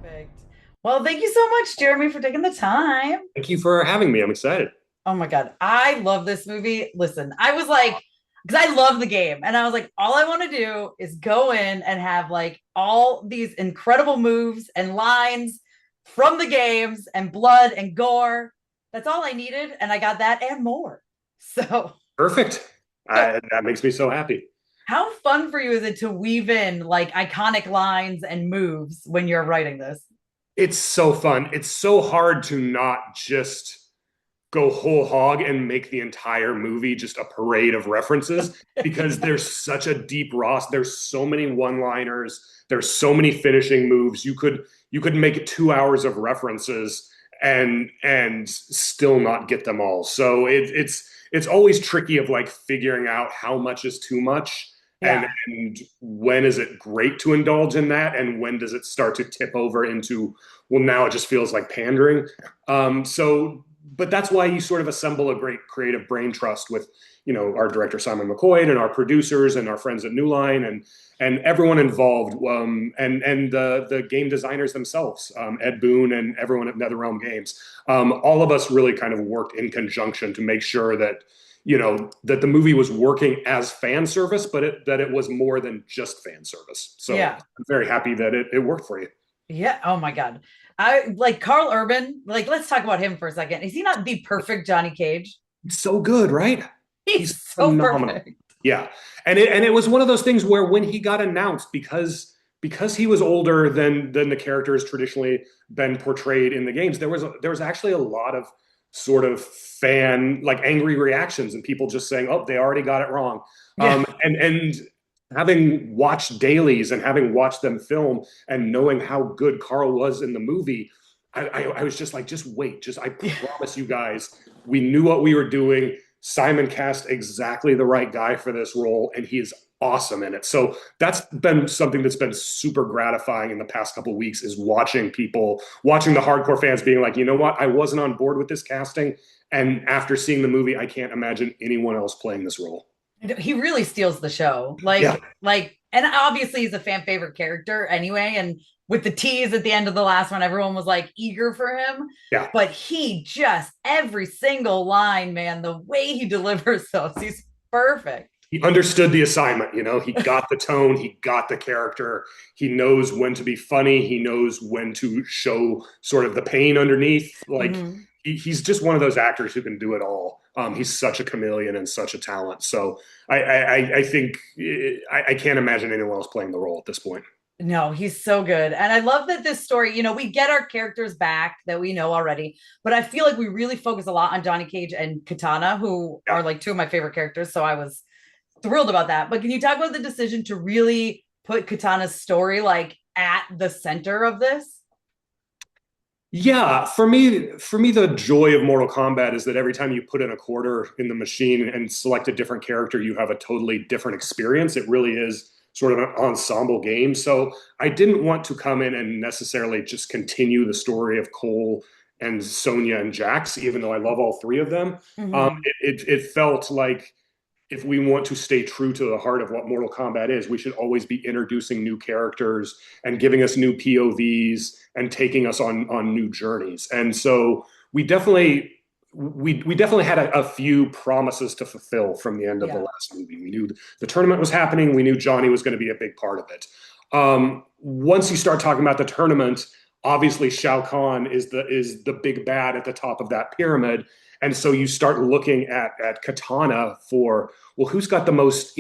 Perfect. Well, thank you so much, Jeremy, for taking the time. Thank you for having me. I'm excited. Oh my God. I love this movie. Listen, I was like, because I love the game. And I was like, all I want to do is go in and have like all these incredible moves and lines from the games and blood and gore. That's all I needed. And I got that and more. So, Perfect. so That makes me so happy. how fun for you is it to weave in like iconic lines and moves when you're writing this? It's so fun. It's so hard to not just go whole hog and make the entire movie just a parade of references because there's such a deep roster. There's so many one-liners. There's so many finishing moves. You could make it 2 hours of references and still not get them all. So it's always tricky of like figuring out how much is too much and Yeah. and when is it great to indulge in that and when does it start to tip over into, well, now it just feels like pandering. But that's why you sort of assemble a great creative brain trust with, our director Simon McCoy and our producers and our friends at New Line and everyone involved, and the game designers themselves, Ed Boon and everyone at NetherRealm Games. All of us really kind of worked in conjunction to make sure that that the movie was working as fan service, but that it was more than just fan service. So Yeah. I'm very happy that it worked for you. Yeah. Oh my God. I like Karl Urban. Like, let's talk about him for a second. Is he not the perfect Johnny Cage? It's so good, right? He's He's so phenomenal. perfect. Yeah. And it was one of those things where when he got announced, because he was older than the characters traditionally been portrayed in the games, there was actually a lot of sort of fan like angry reactions and people just saying, "Oh, they already got it wrong." Yeah. And having watched dailies and having watched them film and knowing how good Carl was in the movie, I was just like, just wait, I Yeah. promise you guys, we knew what we were doing. Simon cast exactly the right guy for this role, and he is awesome in it. So that's been something that's been super gratifying in the past couple of weeks is watching the hardcore fans being like, you know what, I wasn't on board with this casting, and after seeing the movie, I can't imagine anyone else playing this role. He really steals the show. Yeah, And obviously he's a fan favorite character anyway. And with the tease at the end of the last one, everyone was like eager for him. yeah. But he just, every single line, man, the way he delivers those, he's perfect. He understood the assignment. He got the tone, he got the character, he knows when to be funny, he knows when to show sort of the pain underneath. Like Mhm. he's just one of those actors who can do it all. He's such a chameleon and such a talent. So I think I can't imagine anyone else playing the role at this point. No, he's so good. And I love that this story, we get our characters back that we know already, but I feel like we really focus a lot on Johnny Cage and Katana, who Yeah. are like two of my favorite characters. So I was thrilled about that. But can you talk about the decision to really put Katana's story like at the center of this? Yeah, for me, the joy of Mortal Kombat is that every time you put in a quarter in the machine and select a different character, you have a totally different experience. It really is sort of an ensemble game. So I didn't want to come in and necessarily just continue the story of Cole and Sonya and Jax, even though I love all three of them. Mm-hmm. It felt like if we want to stay true to the heart of what Mortal Kombat is, we should always be introducing new characters and giving us new POVs and taking us on new journeys. And so we definitely had a few promises to fulfill from the end of the Yeah. last movie. We knew the tournament was happening. We knew Johnny was going to be a big part of it. Once you start talking about the tournament, obviously Shao Kahn is the big bad at the top of that pyramid. And so you start looking at Katana for, well, who's got the most,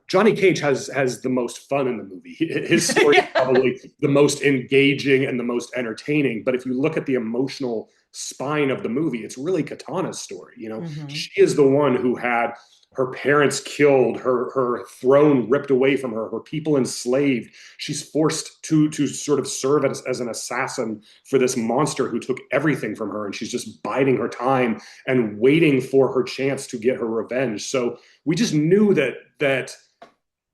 Johnny Cage has the most fun in the movie. His story is Yeah. probably the most engaging and the most entertaining. But if you look at the emotional spine of the movie, it's really Katana's story. Mm-hmm. She is the one who had her parents killed, her throne ripped away from her people enslaved. She's forced to sort of serve as an assassin for this monster who took everything from her, and she's just biding her time and waiting for her chance to get her revenge. So we just knew that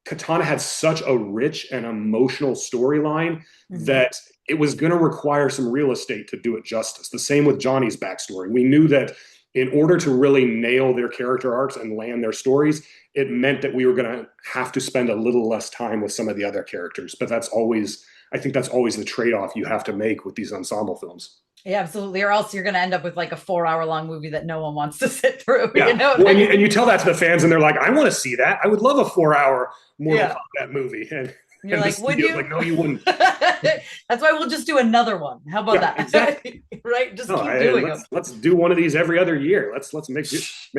Katana had such a rich and emotional storyline Mm-hmm. that it was going to require some real estate to do it justice. The same with Johnny's backstory. We knew that in order to really nail their character arcs and land their stories, it meant that we were going to have to spend a little less time with some of the other characters. But that's always I think that's always the trade-off you have to make with these ensemble films. Yeah, absolutely. Or else you're going to end up with like a 4 hour long movie that no one wants to sit through. You Yeah. know what Well, I mean? and you tell that to the fans, and they're like, I want to see that. I would love a 4 hour Mortal Yeah. Kombat movie. And you're And the like, would studio's like, you? no, you wouldn't. That's why we'll just do another one. How about Yeah, that? exactly. Right? Just No, keep doing them. let's do one of these every other year. Let's make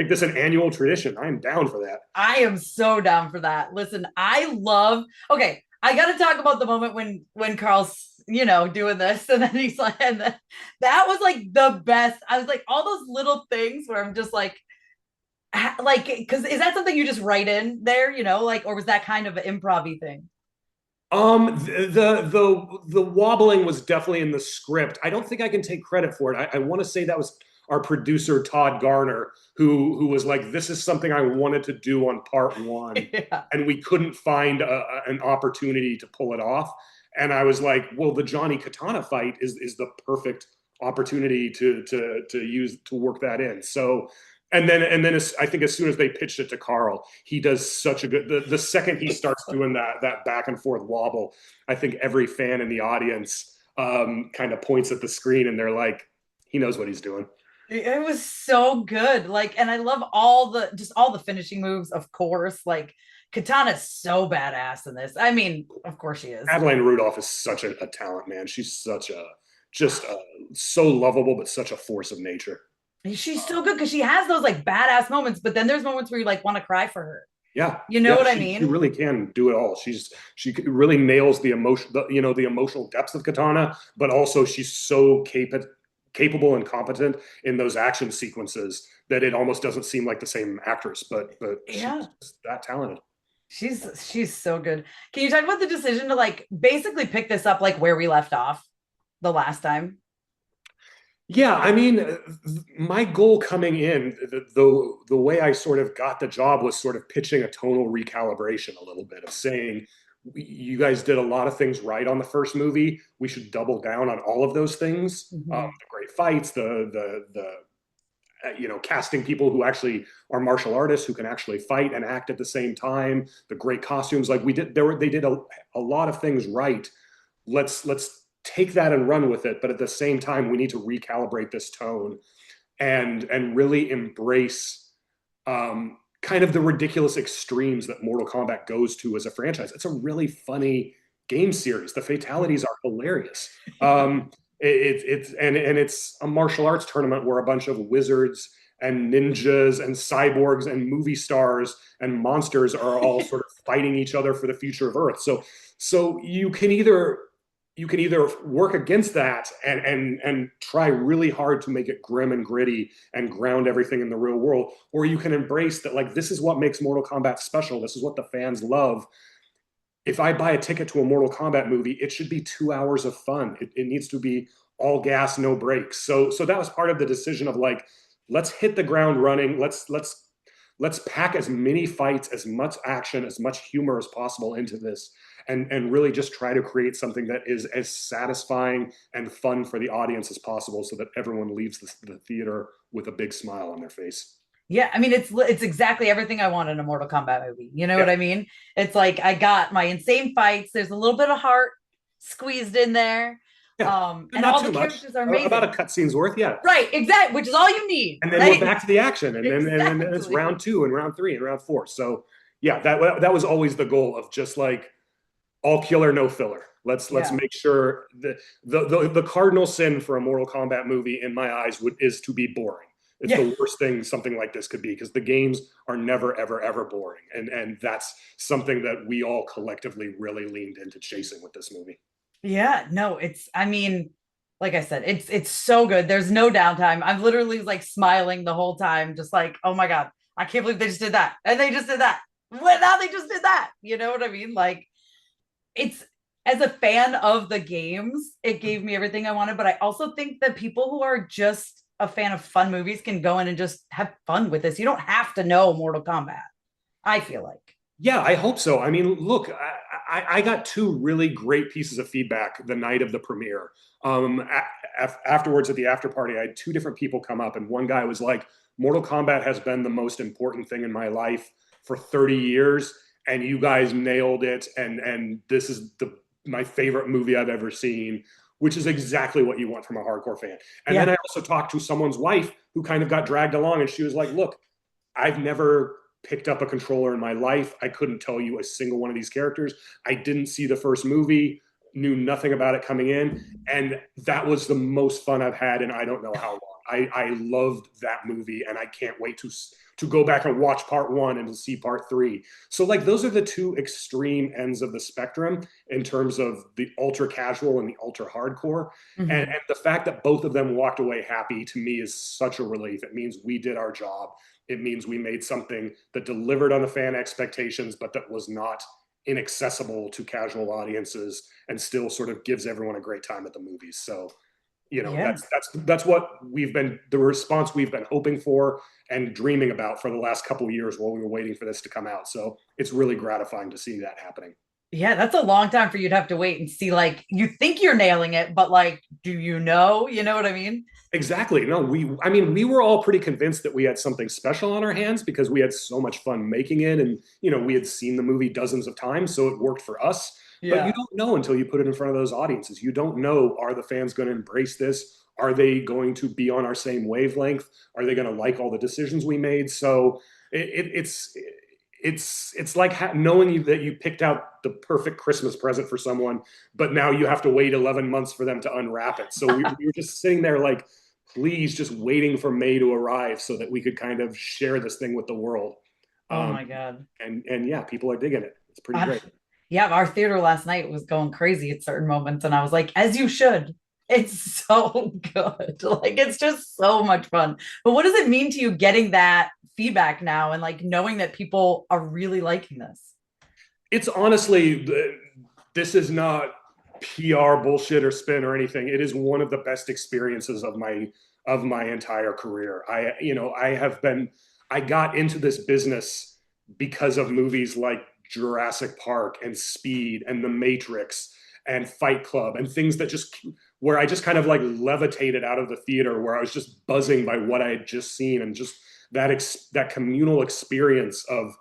this an annual tradition. I'm down for that. I am so down for that. Listen, I love. Okay, I got to talk about the moment when Carl's doing this, and then he's like, and then, that was like the best. I was like, all those little things where I'm just like, because is that something you just write in there, like, or was that kind of an improv thing? The wobbling was definitely in the script. I don't think I can take credit for it. I want to say that was our producer Todd Garner, who was like, "This is something I wanted to do on part one, Yeah. and we couldn't find an opportunity to pull it off." And I was like, "Well, the Johnny Katana fight is the perfect opportunity to use to work that in." So and then I think as soon as they pitched it to Carl, he does such a good. The second he starts doing that back and forth wobble, I think every fan in the audience kind of points at the screen and they're like, he knows what he's doing. It was so good. Like, and I love all the finishing moves, of course. Like, Katana's so badass in this. I mean, of course she is. Adeline Rudolph is such a talent, man. She's such a just so lovable, but such a force of nature. She's so good because she has those like badass moments, but then there's moments where you like want to cry for her. Yeah, You know yeah, what I she mean? really can do it all. She really nails the emotion, the emotional depths of Katana, but also she's so capable and competent in those action sequences that it almost doesn't seem like the same actress, but she's Yeah. that talented. She's so good. Can you talk about the decision to like basically pick this up like where we left off the last time? Yeah, I mean, my goal coming in, the way I sort of got the job was sort of pitching a tonal recalibration a little bit of saying, you guys did a lot of things right on the first movie. We should double down on all of those things. Mm-hmm. The great fights, casting people who actually are martial artists who can actually fight and act at the same time. The great costumes, like they did a lot of things right. Let's take that and run with it, but at the same time we need to recalibrate this tone and really embrace kind of the ridiculous extremes that Mortal Kombat goes to as a franchise. It's a really funny game series. The fatalities are hilarious. It's a martial arts tournament where a bunch of wizards and ninjas and cyborgs and movie stars and monsters are all sort of fighting each other for the future of Earth. So you can either work against that and try really hard to make it grim and gritty and ground everything in the real world, or you can embrace that, like, this is what makes Mortal Kombat special. This is what the fans love. If I buy a ticket to a Mortal Kombat movie, it should be 2 hours of fun. It needs to be all gas, no brakes. So that was part of the decision of like, let's hit the ground running. Let's pack as many fights, as much action, as much humor as possible into this, and really just try to create something that is as satisfying and fun for the audience as possible, so that everyone leaves the theater with a big smile on their face. Yeah, I mean it's exactly everything I want in a Mortal Kombat movie. You know what Yeah, I mean? It's like I got my insane fights. There's a little bit of heart squeezed in there. yeah, And not all too the much. characters are About a amazing. cutscene's worth, yeah. Right, exactly, which is all you need, And then we're right? back to the action, and then it's Exactly. round two and round three and round four. So yeah, that was always the goal of just like all killer, no filler. Let's Yeah. make sure that the cardinal sin for a Mortal Kombat movie, in my eyes, is to be boring. It's Yeah. the worst thing something like this could be, because the games are never, ever, ever boring, and that's something that we all collectively really leaned into chasing with this movie. Yeah, no, I mean, like I said, it's so good. There's no downtime. I'm literally like smiling the whole time, just like, oh my God, I can't believe they just did that. And they just did that. What now they just did that? You know what I mean? Like it's as a fan of the games, it gave me everything I wanted. But I also think that people who are just a fan of fun movies can go in and just have fun with this. You don't have to know Mortal Kombat, I feel like. Yeah, I hope so. I mean, look, I got two really great pieces of feedback the night of the premiere. Afterwards at the after party, I had two different people come up, and one guy was like, Mortal Kombat has been the most important thing in my life for 30 years, and you guys nailed it. And this is the my favorite movie I've ever seen, which is exactly what you want from a hardcore fan. And Yeah. then I also talked to someone's wife who kind of got dragged along, and she was like, look, I've never picked up a controller in my life. I couldn't tell you a single one of these characters. I didn't see the first movie, knew nothing about it coming in. And that was the most fun I've had in I don't know how long. I loved that movie, and I can't wait to go back and watch part one and to see part three. So like those are the two extreme ends of the spectrum in terms of the ultra casual and the ultra hardcore. And the fact that both of them walked away happy to me is such a relief. It means we did our job. It means we made something that delivered on the fan expectations, but that was not inaccessible to casual audiences and still sort of gives everyone a great time at the movies. So, you know, Yeah. that's what we've been, the response we've been hoping for and dreaming about for the last couple of years while we were waiting for this to come out. So it's really gratifying to see that happening. Yeah, that's a long time for you to have to wait and see, like, you think you're nailing it, but like, do you know? You know what I mean? Exactly. No, I mean, we were all pretty convinced that we had something special on our hands because we had so much fun making it. And, you know, we had seen the movie dozens of times, so it worked for us. But you Yeah. don't know until you put it in front of those audiences. You don't know, are the fans going to embrace this? Are they going to be on our same wavelength? Are they going to like all the decisions we made? So it's like knowing that you picked out the perfect Christmas present for someone, but now you have to wait 11 months for them to unwrap it. So we were just sitting there like, please, just waiting for May to arrive so that we could kind of share this thing with the world. Oh Um, my God. and yeah, people are digging it. It's pretty Uh, great. yeah, our theater last night was going crazy at certain moments, and I was like, as you should. It's so good. Like, it's just so much fun. But what does it mean to you getting that feedback now and like knowing that people are really liking this? It's honestly, this is not PR bullshit or spin or anything. It is one of the best experiences of my entire career. I got into this business because of movies like Jurassic Park and Speed and The Matrix and Fight Club and things that just where I just kind of like levitated out of the theater where I was just buzzing by what I had just seen and just that communal experience of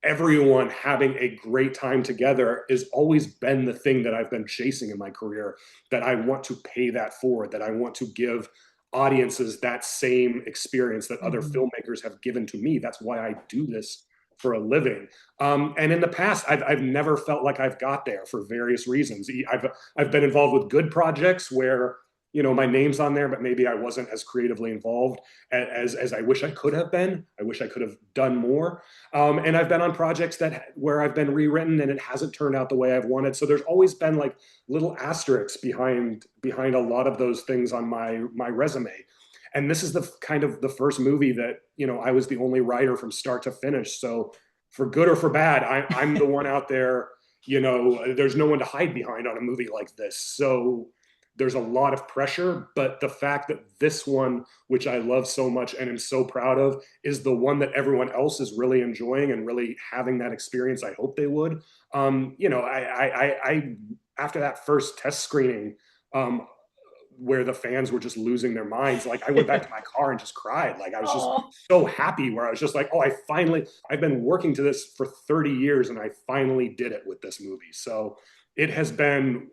everyone having a great time together has always been the thing that I've been chasing in my career, that I want to pay that forward, that I want to give audiences that same experience that other Mhm. filmmakers have given to me. That's why I do this for a living. And in the past, I've never felt like I've got there for various reasons. I've been involved with good projects where, you know, my name's on there, but maybe I wasn't as creatively involved as I wish I could have been. I wish I could have done more. And I've been on projects where I've been rewritten and it hasn't turned out the way I've wanted. So there's always been like little asterisks behind a lot of those things on my resume. And this is the kind of the first movie that, you know, I was the only writer from start to finish. So for good or for bad, I'm the one out there. You know, there's no one to hide behind on a movie like this. So there's a lot of pressure, but the fact that this one, which I love so much and am so proud of, is the one that everyone else is really enjoying and really having that experience I hope they would. You know, I after that first test screening, um, where the fans were just losing their minds, like I went back to my car and just cried. Like I was just Oh, so happy, where I was just like, oh, I've been working to this for 30 years and I finally did it with this movie. So it has been,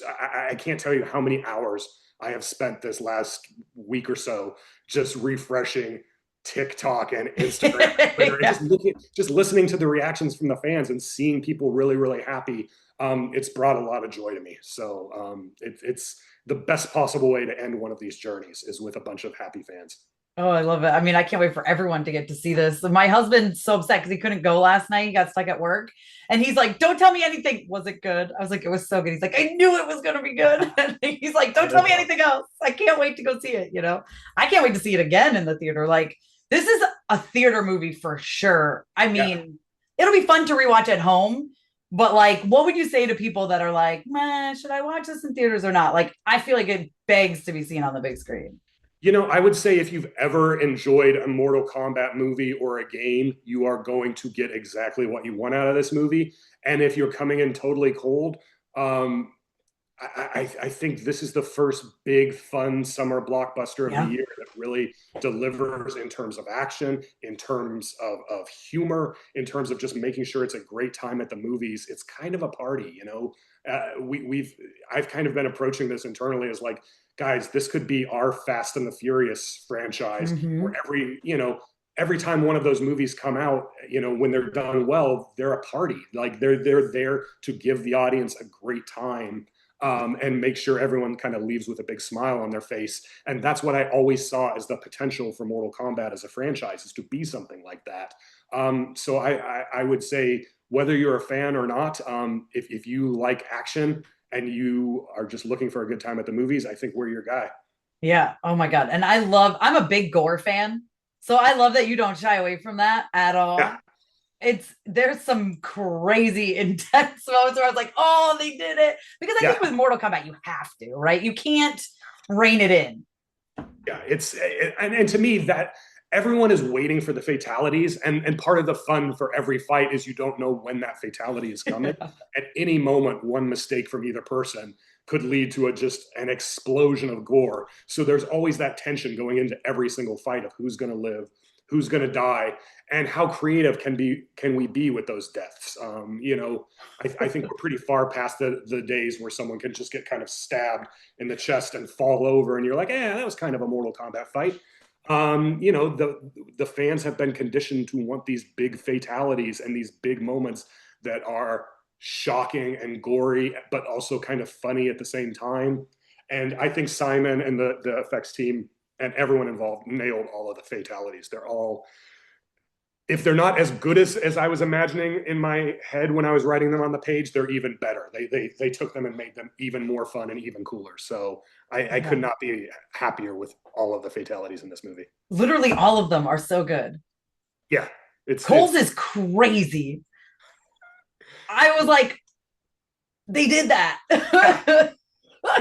I can't tell you how many hours I have spent this last week or so just refreshing TikTok and Instagram and Twitter and yeah. just listening to the reactions from the fans and seeing people really, really happy. It's brought a lot of joy to me. So it's the best possible way to end one of these journeys is with a bunch of happy fans. Oh, I love it. I mean, I can't wait for everyone to get to see this. My husband's so upset because he couldn't go last night. He got stuck at work. And he's like, don't tell me anything. Was it good? I was like, it was so good. He's like, I knew it was going to be good. And he's like, don't tell me anything else. I can't wait to go see it. You know, I can't wait to see it again in the theater. Like, this is a theater movie for sure. I Yeah. mean, it'll be fun to rewatch at home. But like, what would you say to people that are like, man, should I watch this in theaters or not? Like, I feel like it begs to be seen on the big screen. You know, I would say if you've ever enjoyed a Mortal Kombat movie or a game, you are going to get exactly what you want out of this movie. And if you're coming in totally cold, um, I think this is the first big, fun summer blockbuster of the Yeah. year that really delivers in terms of action, in terms of humor, in terms of just making sure it's a great time at the movies. It's kind of a party, you know. I've kind of been approaching this internally as like, guys, this could be our Fast and the Furious franchise, where Mhm. every time one of those movies come out, when they're done well, they're a party. Like they're there to give the audience a great time, and make sure everyone kind of leaves with a big smile on their face. And that's what I always saw as the potential for Mortal Kombat as a franchise, is to be something like that. So I would say, whether you're a fan or not, if you like action and you are just looking for a good time at the movies, I think we're your guy. Yeah. Oh my God. And I'm a big gore fan. So I love that you don't shy away from that at Yeah, all. There's some crazy intense moments where I was like, oh, they did it. Because I yeah, think with Mortal Kombat, you have to, right? You can't rein it in. yeah. And to me, that everyone is waiting for the fatalities, and part of the fun for every fight is you don't know when that fatality is coming. At any moment, one mistake from either person could lead to just an explosion of gore. So there's always that tension going into every single fight of who's going to live, who's going to die, and how creative can we be with those deaths. I think we're pretty far past the days where someone can just get kind of stabbed in the chest and fall over, and you're like, that was kind of a Mortal Kombat fight. The fans have been conditioned to want these big fatalities and these big moments that are shocking and gory, but also kind of funny at the same time. And I think Simon and the effects team and everyone involved nailed all of the fatalities. They're all, if they're not as good as I was imagining in my head when I was writing them on the page, they're even better. They took them and made them even more fun and even cooler. So I could Yeah. not be happier with all of the fatalities in this movie. Literally all of them are so good. Yeah, Cole's it's is crazy. I was like, they did that.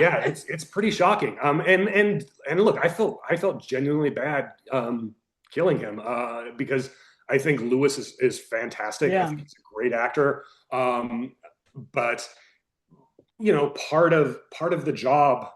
yeah, it's pretty shocking. And look, I felt genuinely bad killing him, because I think Lewis is fantastic. I Yeah. think he's a great actor. But part of the job,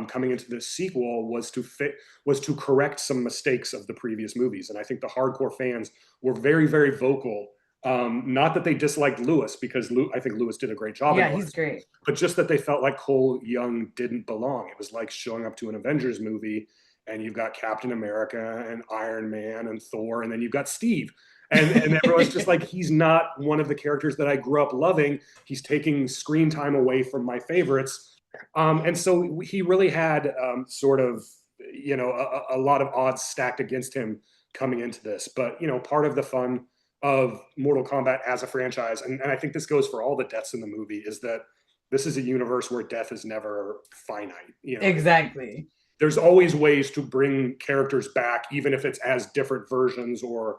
coming into this sequel, was to correct some mistakes of the previous movies, and I think the hardcore fans were very, very vocal. Not that they disliked Lewis, because I think Lewis did a great job in Yeah, the he's last movie, great. but just that they felt like Cole Young didn't belong. It was like showing up to an Avengers movie, and you've got Captain America and Iron Man and Thor, and then you've got Steve. And everyone's just like, he's not one of the characters that I grew up loving. He's taking screen time away from my favorites. And so he really had, sort of, a lot of odds stacked against him coming into this. But, part of the fun of Mortal Kombat as a franchise, and I think this goes for all the deaths in the movie, is that this is a universe where death is never finite. Exactly. There's always ways to bring characters back, even if it's as different versions, or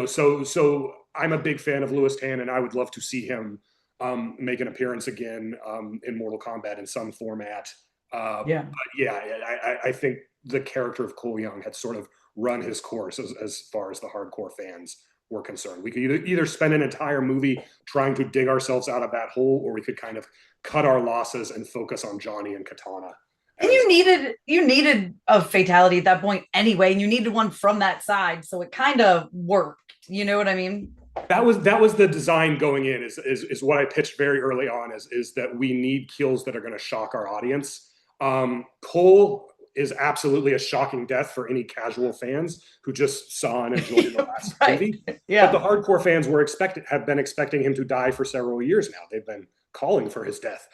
so I'm a big fan of Lewis Tan, and I would love to see him make an appearance again, in Mortal Kombat in some format. Yeah. But yeah, I think the character of Cole Young had sort of run his course as far as the hardcore fans were concerned. We could either spend an entire movie trying to dig ourselves out of that hole, or we could kind of cut our losses and focus on Johnny and Katana. And As you needed a fatality at that point anyway, and you needed one from that side, so it kind of worked. You know what I mean? that was the design going in, is what I pitched very early on, is that we need kills that are going to shock our audience. Cole is absolutely a shocking death for any casual fans who just saw and enjoyed the last Right. movie. But the Yeah. hardcore fans have been expecting him to die for several years now. They've been calling for his death.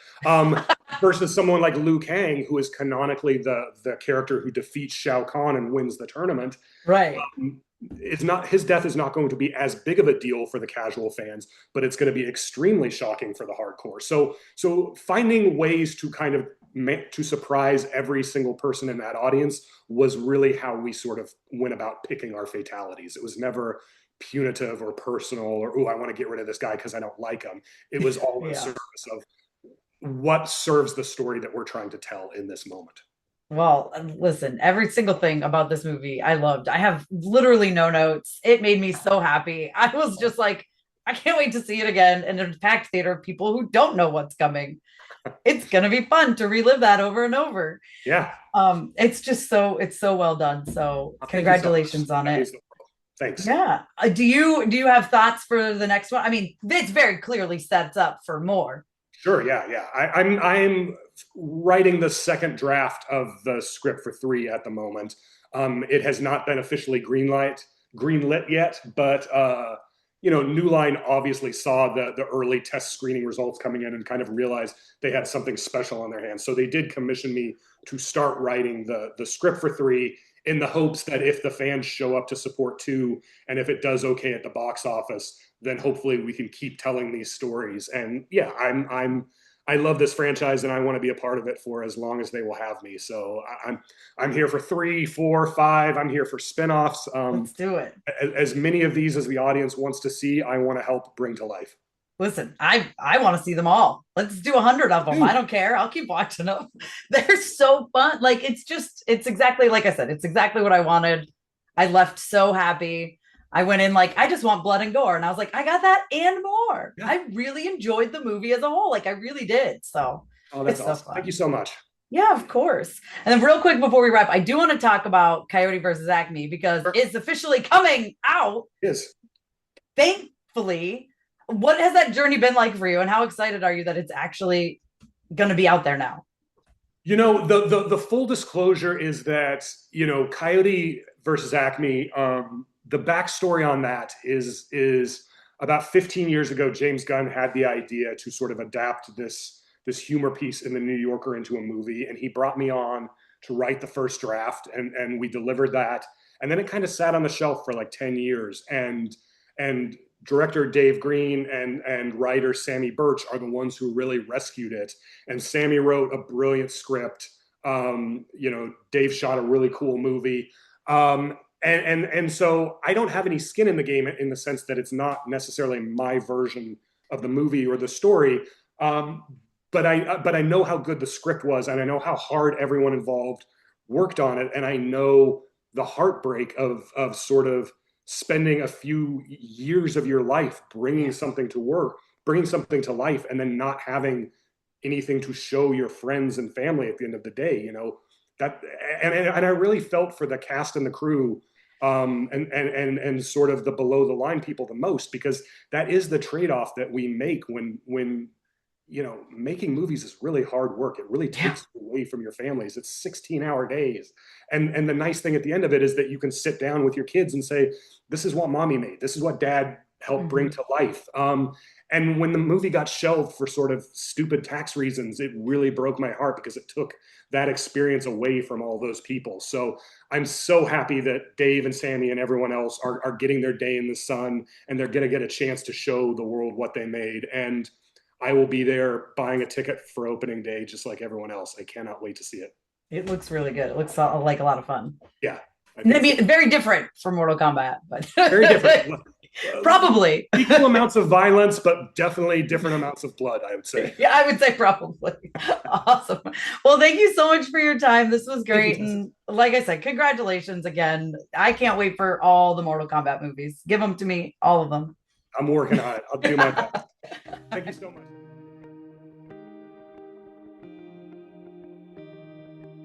Versus someone like Liu Kang, who is canonically the character who defeats Shao Kahn and wins the tournament. Right. It's not, his death is not going to be as big of a deal for the casual fans, but it's going to be extremely shocking for the hardcore. So finding ways to kind of to surprise every single person in that audience was really how we sort of went about picking our fatalities. It was never punitive or personal, or, oh, I want to get rid of this guy because I don't like him. It was all in Yeah. service of what serves the story that we're trying to tell in this moment. Well, listen, every single thing about this movie I loved. I have literally no notes. It made me so happy. I was just like, I can't wait to see it again in a packed theater of people who don't know what's coming. It's gonna be fun to relive that over and over. Yeah. It's so well done. So Thank you so much. congratulations on That it. means the world. Thanks. Yeah. Do you have thoughts for the next one? I mean, this very clearly sets up for more. Sure, yeah, yeah. I'm writing the second draft of the script for three at the moment. It has not been officially greenlit yet, but New Line obviously saw the early test screening results coming in and kind of realized they had something special on their hands. So they did commission me to start writing the script for three in the hopes that if the fans show up to support two, and if it does okay at the box office, then hopefully we can keep telling these stories. And yeah, I love this franchise and I want to be a part of it for as long as they will have me. So I'm here for 3, 4, 5. I'm here for spinoffs. Let's do it. As many of these as the audience wants to see, I want to help bring to life. Listen, I want to see them all. Let's do 100 of them. I don't care. I'll keep watching them. They're so fun. Like it's exactly like I said. It's exactly what I wanted. I left so happy. I went in like I just want blood and gore, and I was like, I got that and more. Yeah. I really enjoyed the movie as a whole. Like I really did. So that's awesome. So thank you so much. Yeah, of course. And then real quick before we wrap, I do want to talk about Coyote versus Acme because it's officially coming out. Yes. Thankfully. What has that journey been like for you, and how excited are you that it's actually going to be out there now? The full disclosure is that Coyote versus Acme. The backstory on that is about 15 years ago, James Gunn had the idea to sort of adapt this humor piece in the New Yorker into a movie, and he brought me on to write the first draft, and we delivered that, and then it kind of sat on the shelf for like 10 years, and director Dave Green and writer Sammy Birch are the ones who really rescued it. And Sammy wrote a brilliant script. Dave shot a really cool movie. And so I don't have any skin in the game in the sense that it's not necessarily my version of the movie or the story. But I know how good the script was, and I know how hard everyone involved worked on it. And I know the heartbreak of sort of spending a few years of your life bringing something to work, bringing something to life, and then not having anything to show your friends and family at the end of the day. That, and I really felt for the cast and the crew, and sort of the below the line people the most, because that is the trade-off that we make when making movies is really hard work. It really takes you away from your families. It's 16-hour days. And the nice thing at the end of it is that you can sit down with your kids and say, this is what mommy made. This is what dad helped bring to life. And when the movie got shelved for sort of stupid tax reasons, it really broke my heart because it took that experience away from all those people. So I'm so happy that Dave and Sammy and everyone else are getting their day in the sun, and they're going to get a chance to show the world what they made. And I will be there buying a ticket for opening day, just like everyone else. I cannot wait to see it. It looks really good. It looks like a lot of fun. Yeah. Maybe very different from Mortal Kombat, but very different. Probably equal amounts of violence, but definitely different amounts of blood, I would say. Yeah, I would say probably. Awesome. Well, thank you so much for your time. This was great. And like I said, congratulations again. I can't wait for all the Mortal Kombat movies. Give them to me, all of them. I'm working on it. I'll do my best. Thank you so much.